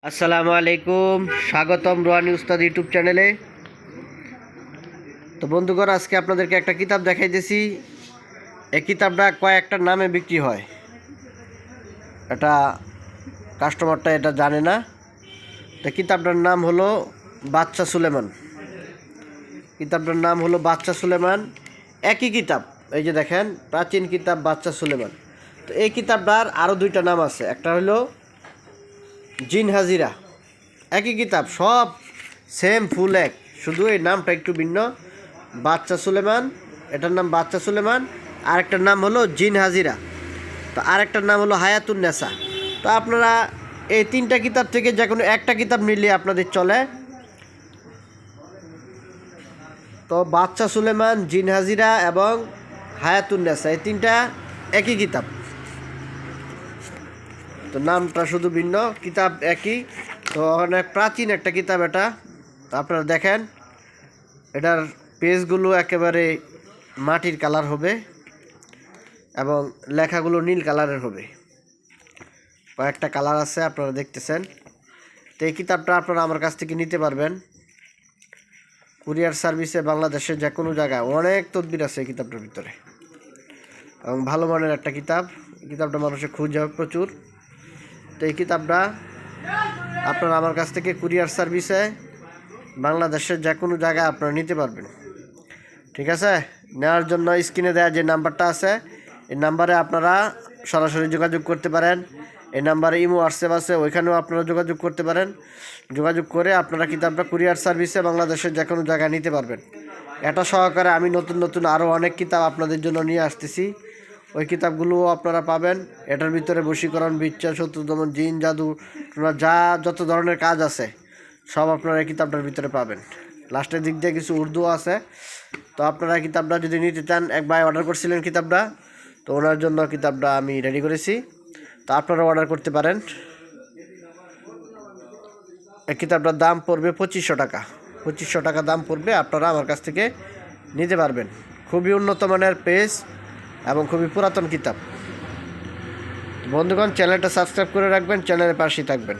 আসসালামু আলাইকুম, স্বাগতম রোহানি উস্তাদ ইউটিউব চ্যানেলে। তো বন্ধুগণ, আজকে আপনাদেরকে একটা কিতাব দেখাইতেছি। এই কিতাবটা কয়েকটা নামে বিক্রি হয়, এটা কাস্টমারটা এটা জানে না। তো কিতাবটার নাম হলো বাদশা সুলেমান। কিতাবটার নাম হলো বাদশা সুলেমান, একই কিতাব। এই যে দেখেন, প্রাচীন কিতাব বাদশা সুলেমান। তো এই কিতাবটার আরও দুইটা নাম আছে, একটা হলো জিন হাজিরা। একই কিতাব, সব সেম ফুল এক, শুধু এই নামটা একটু ভিন্ন। বাদশা সুলেমান, এটার নাম বাদশা সুলেমান। আরেকটার নাম হলো জিন হাজিরা। তো আরেকটার নাম হলো হায়াতুন নেসা। তো আপনারা এই তিনটা কিতাব থেকে যে কোনো একটা কিতাব নিলে আপনাদের চলে। তো বাদশা সুলেমান, জিন হাজিরা এবং হায়াতুন নেসা, এই তিনটা একই কিতাব। তো নামটা শুধু ভিন্ন, কিতাব একই। তো অনেক প্রাচীন একটা কিতাব এটা। তো আপনারা দেখেন, এটার পেজগুলো একেবারে মাটির কালার হবে এবং লেখাগুলো নীল কালারের হবে। কয়েকটা কালার আছে, আপনারা দেখতেছেন। তো এই কিতাবটা আপনারা আমার কাছ থেকে নিতে পারবেন কুরিয়ার সার্ভিসে। বাংলাদেশের যে কোনো জায়গায় অনেক তদবির আছে এই কিতাবটার ভিতরে, এবং ভালো মানের একটা কিতাব। কিতাবটা মানুষের খুঁজে হবে প্রচুর। তো এই কিতাবটা আপনারা আমার কাছ থেকে কুরিয়ার সার্ভিসে বাংলাদেশের যে কোনো জায়গায় আপনারা নিতে পারবেন। ঠিক আছে? নেওয়ার জন্য স্ক্রিনে দেওয়া যে নাম্বারটা আছে, এই নাম্বারে আপনারা সরাসরি যোগাযোগ করতে পারেন। এই নাম্বারে ইমো হোয়াটসঅ্যাপ আছে, ওইখানেও আপনারা যোগাযোগ করতে পারেন। যোগাযোগ করে আপনারা কিতাবটা কুরিয়ার সার্ভিসে বাংলাদেশের যে কোনো জায়গায় নিতে পারবেন। এটা সহকারে আমি নতুন নতুন আরও অনেক কিতাব আপনাদের জন্য নিয়ে আসতেছি। ওই কিতাবগুলোও আপনারা পাবেন। এটার ভিতরে বশীকরণ, বিচ্ছা, শত্রুদমন, জিন, জাদু, যা যত ধরনের কাজ আছে সব আপনারা এই কিতাবটার ভিতরে পাবেন। লাস্টের দিক দিয়ে কিছু উর্দু আছে। তো আপনারা কিতাবটা যদি নিতে চান, এক ভাই অর্ডার করছিলেন কিতাবটা, তো ওনার জন্য কিতাবটা আমি রেডি করেছি। তো আপনারা অর্ডার করতে পারেন। এই কিতাবটার দাম পড়বে 2500 টাকা। 2500 টাকা দাম পড়বে, আপনারা আমার কাছ থেকে নিতে পারবেন। খুবই উন্নত মানের পেজ এবং খুবই পুরাতন কিতাব। বন্ধুগণ, চ্যানেলটা সাবস্ক্রাইব করে রাখবেন, চ্যানেলের পাশেই থাকবেন।